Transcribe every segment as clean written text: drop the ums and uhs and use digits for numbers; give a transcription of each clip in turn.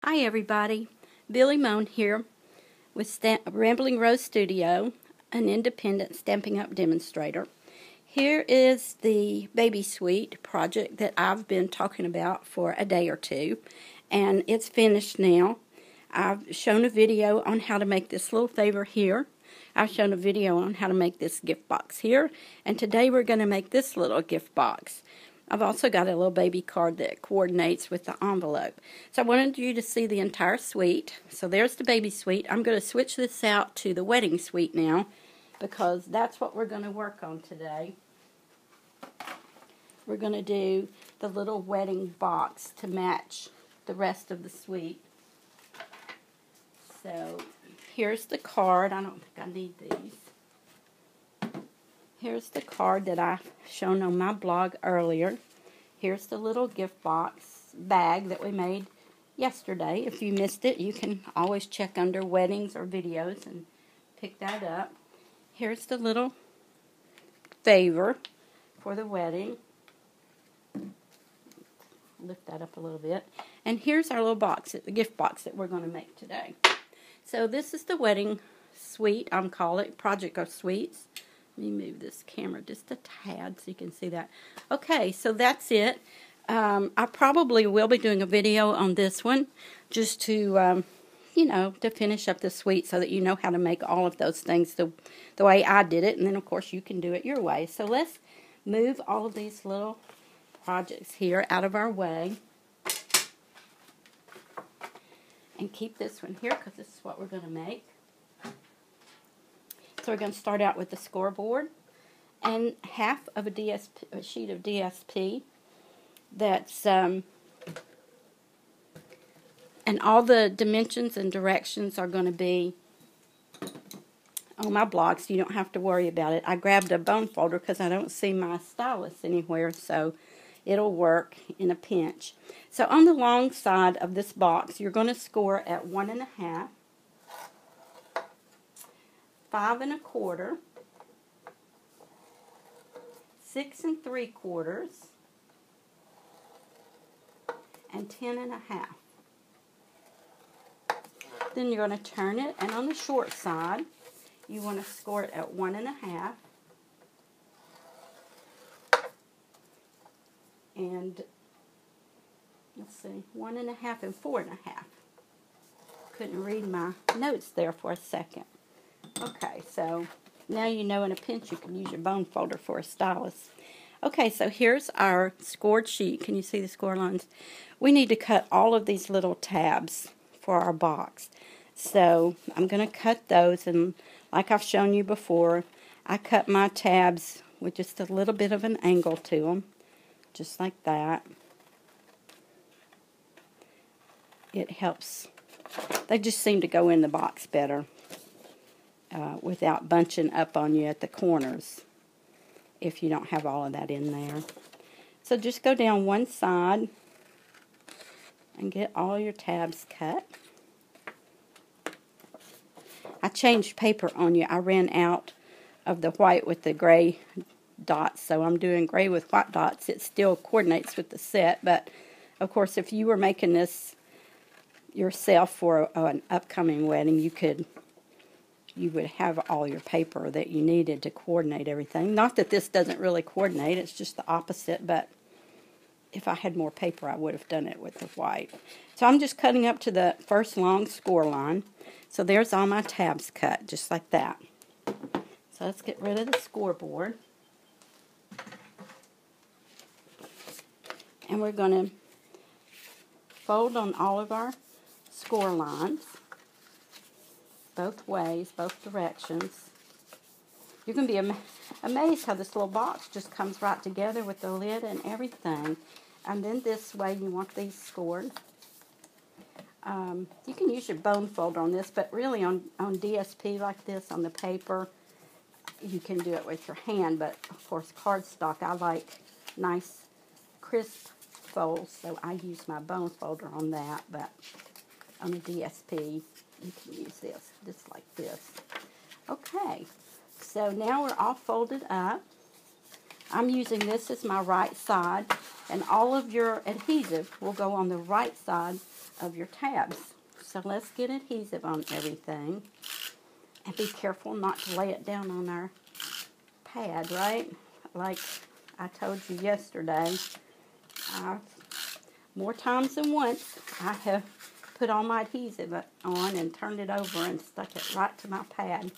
Hi everybody, Billy Moan here with Rambling Rose Studio, an independent Stampin' Up! Demonstrator. Here is the Baby Suite project that I've been talking about for a day or two, and it's finished now. I've shown a video on how to make this little favor here. I've shown a video on how to make this gift box here, and today we're going to make this little gift box. I've also got a little baby card that coordinates with the envelope. So I wanted you to see the entire suite. So there's the baby suite. I'm going to switch this out to the wedding suite now because that's what we're going to work on today. We're going to do the little wedding box to match the rest of the suite. So here's the card. I don't think I need these. Here's the card that I've shown on my blog earlier. Here's the little gift box bag that we made yesterday. If you missed it, you can always check under weddings or videos and pick that up. Here's the little favor for the wedding. Lift that up a little bit. And here's our little box, the gift box that we're going to make today. So this is the wedding suite, I'm calling it, Project of Suites. Let me move this camera just a tad so you can see that. Okay, so that's it. I probably will be doing a video on this one just to, to finish up the suite so that you know how to make all of those things the way I did it. And then, of course, you can do it your way. So let's move all of these little projects here out of our way. And keep this one here because this is what we're going to make. So we're going to start out with the scoreboard and half of a sheet of DSP that's, and all the dimensions and directions are going to be on my blog, so you don't have to worry about it. I grabbed a bone folder because I don't see my stylus anywhere, so it'll work in a pinch. So on the long side of this box, you're going to score at 1.5. 5 1/4, 6 3/4, and 10 1/2. Then you're going to turn it, and on the short side, you want to score it at 1.5, and let's see, 1.5 and 4.5. Couldn't read my notes there for a second. Okay, so now you know in a pinch you can use your bone folder for a stylus. Okay, so here's our scored sheet. Can you see the score lines? We need to cut all of these little tabs for our box. So I'm going to cut those, and like I've shown you before, I cut my tabs with just a little bit of an angle to them, just like that. It helps. They just seem to go in the box better. Without bunching up on you at the corners if you don't have all of that in there. So just go down one side and get all your tabs cut. I changed paper on you. I ran out of the white with the gray dots, so I'm doing gray with white dots. It still coordinates with the set, but of course if you were making this yourself for an upcoming wedding, you would have all your paper that you needed to coordinate everything. Not that this doesn't really coordinate, it's just the opposite, but if I had more paper, I would have done it with the white. So I'm just cutting up to the first long score line. So there's all my tabs cut, just like that. So let's get rid of the scoreboard. And we're going to fold on all of our score lines. Both ways, both directions. You can be amazed how this little box just comes right together with the lid and everything. And then this way you want these scored. You can use your bone folder on this, but really on DSP like this, on the paper, you can do it with your hand. But, of course, cardstock, I like nice, crisp folds, so I use my bone folder on that. But on the DSP, you can use this, just like this. Okay, so now we're all folded up. I'm using this as my right side, and all of your adhesive will go on the right side of your tabs. So let's get adhesive on everything. And be careful not to lay it down on our pad, right? Like I told you yesterday, more times than once, I have put all my adhesive on and turned it over and stuck it right to my pad,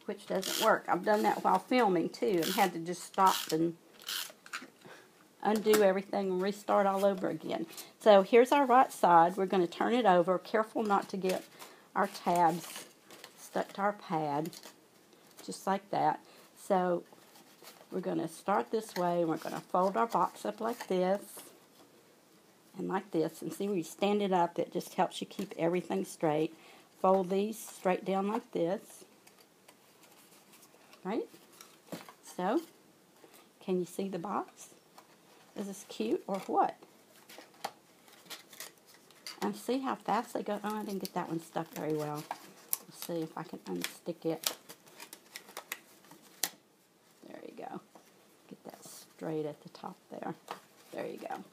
which doesn't work. I've done that while filming too and had to just stop and undo everything and restart all over again. So here's our right side. We're going to turn it over. Careful not to get our tabs stuck to our pad, just like that. So we're going to start this way, and we're going to fold our box up like this and like this. And see, where you stand it up, it just helps you keep everything straight. Fold these straight down like this. Right? So, can you see the box? Is this cute or what? And see how fast they go? Oh, I didn't get that one stuck very well. Let's see if I can unstick it. There you go. Get that straight at the top there. There you go.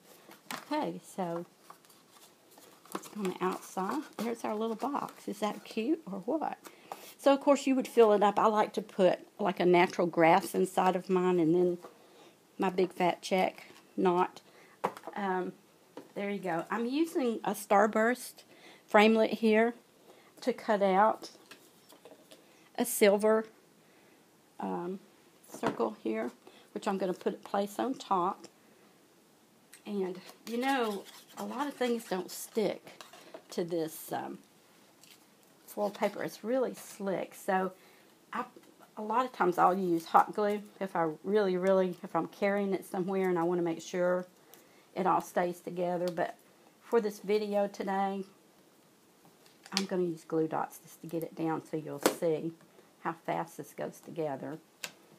Okay, so let's go on the outside. There's our little box. Is that cute or what? So, of course, you would fill it up. I like to put like a natural grass inside of mine, and then my big fat check knot. There you go. I'm using a Starburst framelit here to cut out a silver circle here, which I'm going to place on top. And, you know, a lot of things don't stick to this foil paper. It's really slick. So, a lot of times I'll use hot glue if I if I'm carrying it somewhere and I want to make sure it all stays together. But for this video today, I'm going to use glue dots just to get it down so you'll see how fast this goes together.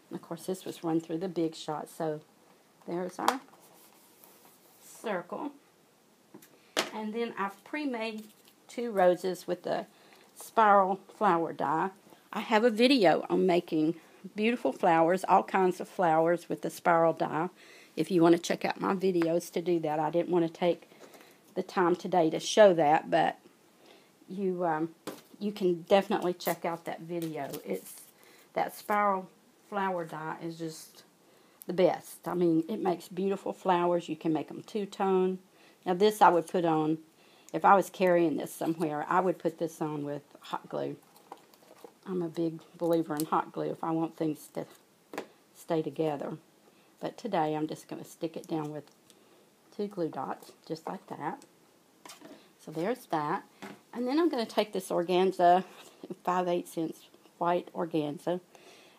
And of course, this was run through the Big Shot. So there's our circle. And then I've pre-made 2 roses with the spiral flower die. I have a video on making beautiful flowers, all kinds of flowers with the spiral die. If you want to check out my videos to do that, I didn't want to take the time today to show that, but you can definitely check out that video. That spiral flower die is just the best. I mean, it makes beautiful flowers. You can make them two-tone. Now this I would put on, if I was carrying this somewhere, I would put this on with hot glue. I'm a big believer in hot glue if I want things to stay together. But today I'm just going to stick it down with 2 glue dots, just like that. So there's that. And then I'm going to take this organza, 5/8 inch white organza.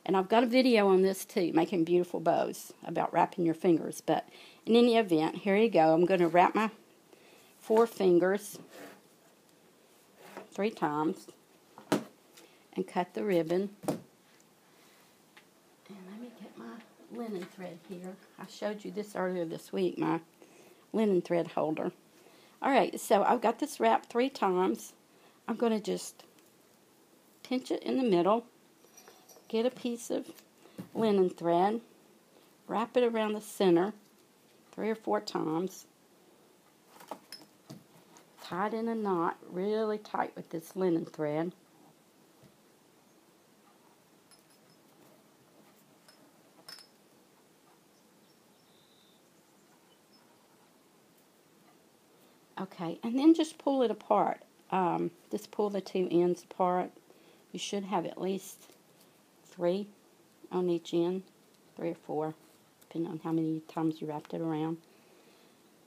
And I've got a video on this too, making beautiful bows, about wrapping your fingers. But in any event, here you go. I'm going to wrap my 4 fingers 3 times. And cut the ribbon. And let me get my linen thread here. I showed you this earlier this week, my linen thread holder. Alright, so I've got this wrapped 3 times. I'm going to just pinch it in the middle, get a piece of linen thread, wrap it around the center 3 or 4 times, tie it in a knot really tight with this linen thread. Okay, and then just pull it apart. Just pull the 2 ends apart. You should have at least 3 on each end, 3 or 4, depending on how many times you wrapped it around.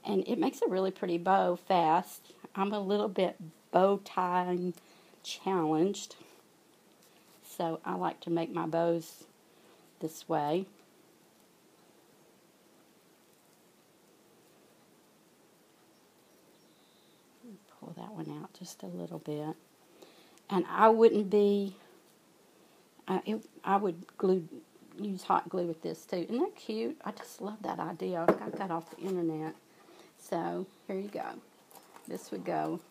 And it makes a really pretty bow fast. I'm a little bit bow tying challenged, so I like to make my bows this way. Pull that one out just a little bit. And I wouldn't be, I would use hot glue with this too. Isn't that cute? I just love that idea. I got that off the internet. So, here you go. This would go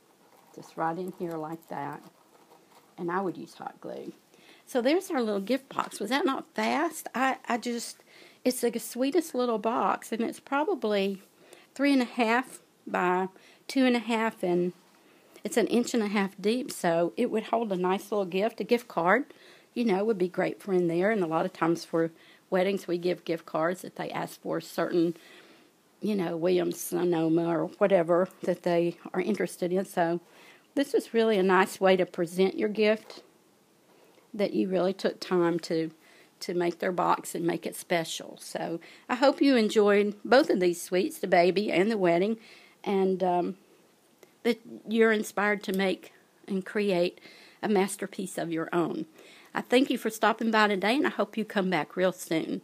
just right in here like that. And I would use hot glue. So there's our little gift box. Was that not fast? I just, It's the sweetest little box, and it's probably 3.5 by 2.5, and it's 1.5 inches deep, so it would hold a nice little gift. A gift card, would be great for in there, and a lot of times for weddings we give gift cards that they ask for certain, Williams-Sonoma or whatever that they are interested in. So this is really a nice way to present your gift, that you really took time to make their box and make it special. So I hope you enjoyed both of these suites, the baby and the wedding, and that you're inspired to make and create a masterpiece of your own. I thank you for stopping by today, and I hope you come back real soon.